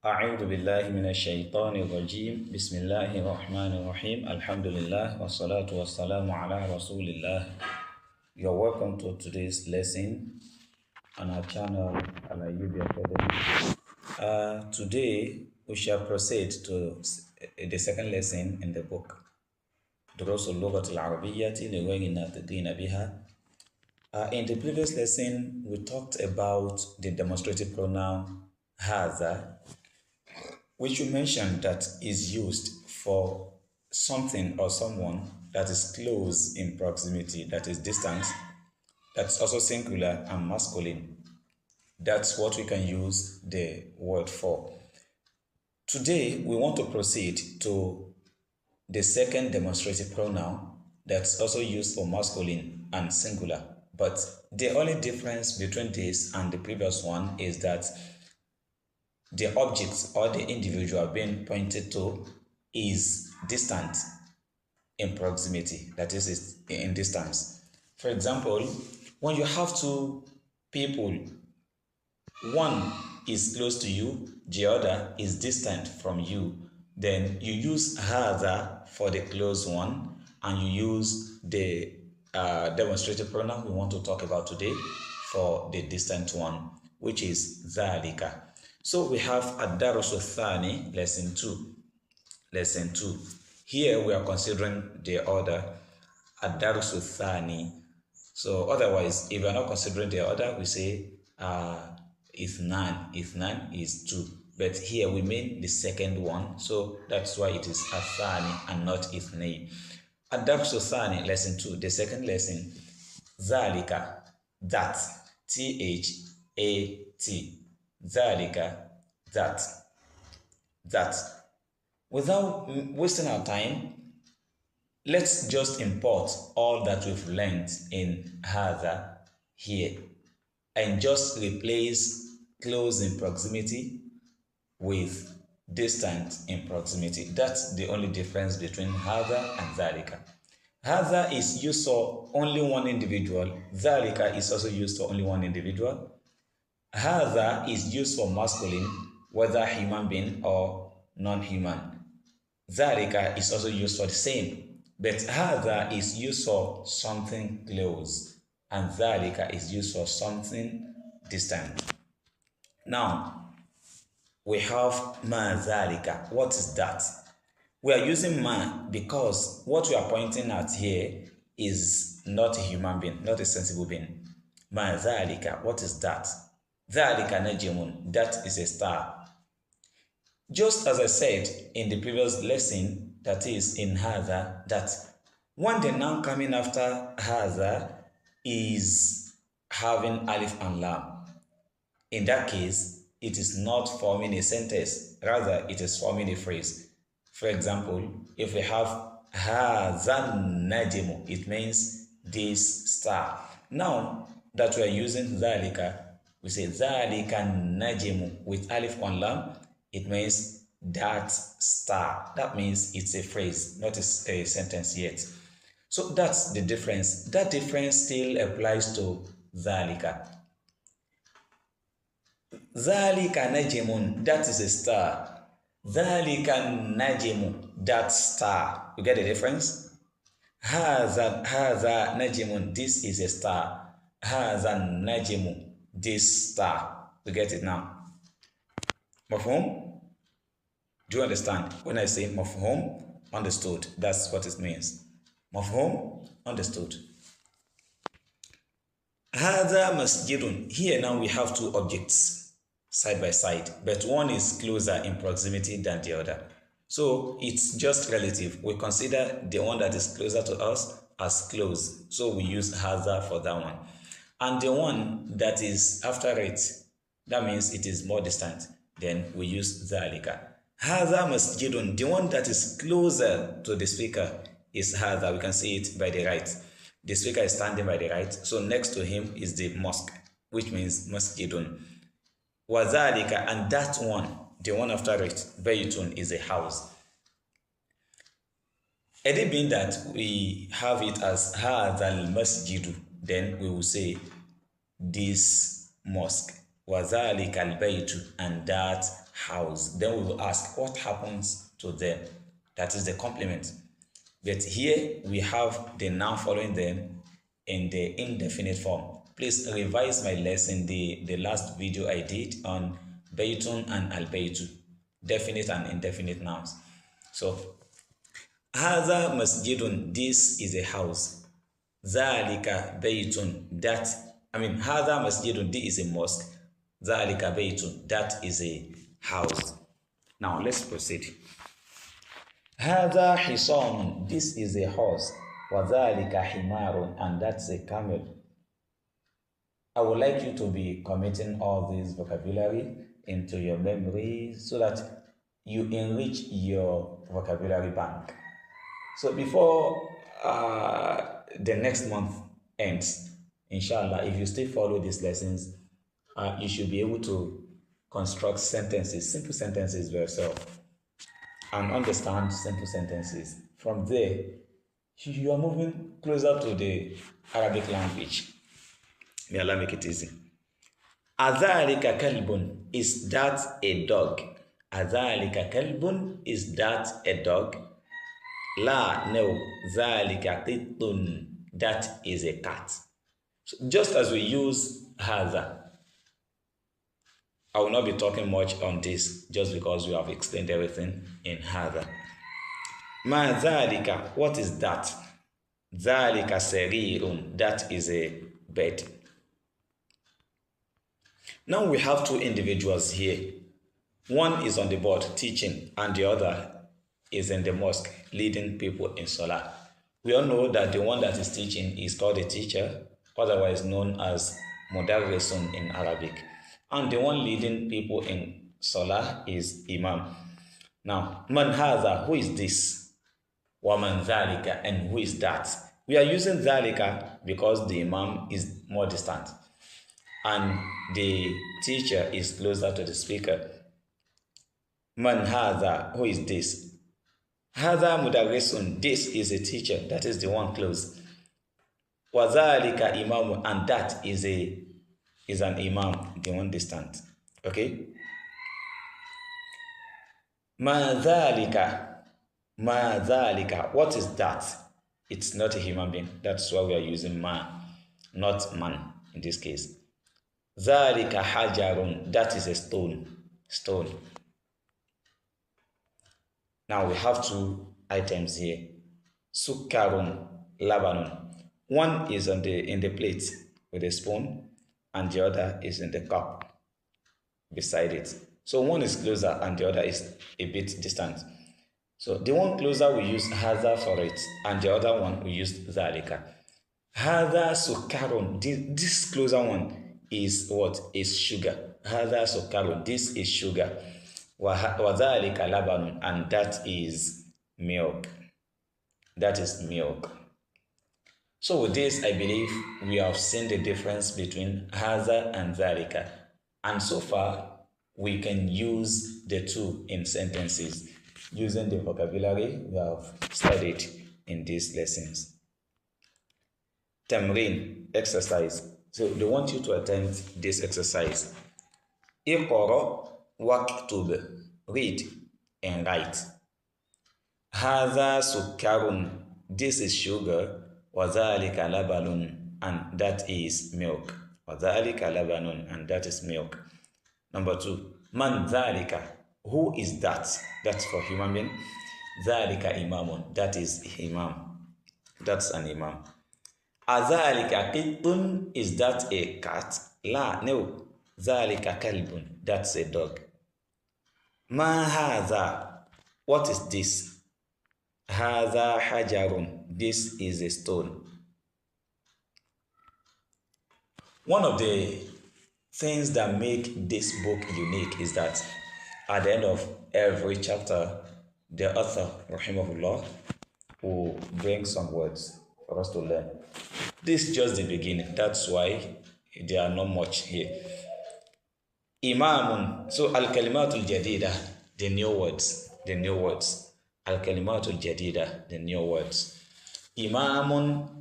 أعوذ بالله من الشيطان الرجيم بسم الله الرحمن الرحيم الحمد لله والصلاة والسلام على رسول الله. You're welcome to today's lesson on our channel AL-AYYÜBY Academy. Today we shall proceed to the second lesson in the book دروس اللغة العربية لغير الناطقين بها. In the previous lesson we talked about the demonstrative pronoun هذا, which we mentioned that is used for something or someone that is close in proximity, that is distance, that's also singular and masculine. That's what we can use the word for. Today we want to proceed to the second demonstrative pronoun that's also used for masculine and singular. But the only difference between this and the previous one is that the object or the individual being pointed to is distant in proximity, that is in distance. For example, when you have two people, one is close to you, the other is distant from you, then you use هذا for the close one and you use the demonstrative pronoun we want to talk about today for the distant one, which is ذلك. So we have الدرس الثاني, lesson 2. Here we are considering the order الدرس الثاني. So otherwise, if we are not considering the order, we say اثنان is 2. But here we mean the second one, so that's why it is الثاني and not اثنين. الدرس الثاني, lesson 2, the second lesson. ذلك, that, THAT. ذلك, that. Without wasting our time, let's just import all that we've learned in هذا here and just replace close in proximity with distant in proximity. That's the only difference between هذا and ذلك. هذا is used for only one individual. ذلك is also used for only one individual. هذا is used for masculine, whether human being or non-human. ذلك is also used for the same, but هذا is used for something close and ذلك is used for something distant. Now we have ما ذلك. What is that? We are using ma because what we are pointing at here is not a human being, not a sensible being. ما ذلك, what is that? ذلك نجم, that is a star. Just as I said in the previous lesson, that is in هذا, that when the noun coming after هذا is having alif and lam, in that case it is not forming a sentence, rather it is forming a phrase. For example, if we have هذا النجم, it means this star. Now that we are using ذلك, we say ذلك النجم with alif and lam, it means that star. That means it's a phrase, not a sentence yet. So that's the difference. That difference still applies to ذلك. ذلك نجم, that is a star. ذلك النجم, that star. You get the difference? هذا نجم, this is a star. هذا النجم, this star. You get it now? مفهوم? Do you understand? When I say مفهوم, understood, that's what it means. مفهوم, understood. هذا مسجد. Here now we have two objects side by side, but one is closer in proximity than the other. So it's just relative. We consider the one that is closer to us as close. So we use هذا for that one. And the one that is after it, that means it is more distant, then we use ذلك. هذا مسجد, the one that is closer to the speaker is هذا. We can see it by the right. The speaker is standing by the right, so next to him is the mosque, which means masjidun. وذلك, and that one, the one after it, baytun, is a house. It being that we have it as هذا المسجد, then we will say this mosque. وَذَلِكَ الْبَيْتُ, and that house. Then we will ask, what happens to them? That is the complement. But here we have the noun following them in the indefinite form. Please revise my lesson, the last video I did on baytun and al-baytu, definite and indefinite nouns. So, هذا مسجد, this is a house. ذلك بيت, هذا مسجد, this is a mosque. ذلك بيت, that is a house. Now let's proceed. هذا حصان, this is a horse. وذلك حمار, and that's a camel. I would like you to be committing all this vocabulary into your memory so that you enrich your vocabulary bank. So before the next month ends, inshallah, if you still follow these lessons, you should be able to construct sentences, simple sentences by yourself, and understand simple sentences. From there, you are moving closer to the Arabic language. May Allah make it easy. Adhalika kalbun, is that a dog? Adhalika kalbun, is that a dog? La, no. Dhalika qittun, that is a cat. So just as we use hadha, I will not be talking much on this just because we have explained everything in hadha. Ma dhalika, what is that? Dhalika sarirun, that is a bed. Now we have two individuals here. One is on the board teaching, and the other is in the mosque leading people in Salah. We all know that the one that is teaching is called a teacher, otherwise known as mudarrisun in Arabic. And the one leading people in Salah is Imam. Now, man hadha, who is this? Wa man dhalika, and who is that? We are using dhalika because the Imam is more distant and the teacher is closer to the speaker. Man hadha, who is this? Hadha mudarrisun, this is a teacher, that is the one close. Wa dhalika imam, and that is an imam, the one distant. Okay? Ma dhalika, what is that? It's not a human being. That's why we are using ma, not man in this case. Dhalika hajarun, that is a stone. Now we have two items here. Sukkarun, labanun. One is in the plate with a spoon, and the other is in the cup beside it. So one is closer and the other is a bit distant. So the one closer we use hadha for it, and the other one we use dhalika. Hadha sukkarun, this closer one is what? Is sugar. Hadha sukkarun, this is sugar. Wa dhalika labanun, and that is milk. That is milk. So with this, I believe we have seen the difference between hadha and dhalika. And so far, we can use the two in sentences using the vocabulary we have studied in these lessons. Tamrin, exercise. So they want you to attempt this exercise. Iqra waktub, read and write. Hadha sukkarun, this is sugar. Wa dhalika labanun, and that is milk. Wa dhalika labanun, and that is milk. Number 2. Man dhalika, who is that? That's for human being. Dhalika imamun, that is imam. That's an imam. Adhalika qittun, is that a cat? La, no. Dhalika kalbun, that's a dog. Ma hadha, what is this? Hadha hajarun, this is a stone. One of the things that make this book unique is that at the end of every chapter, the author, rahimahullah, will bring some words for us to learn. This is just the beginning. That's why there are not much here. Imamun, so al-kalimatul jadida, the new words. Al-kalimatul jadida, the new words. Imamun,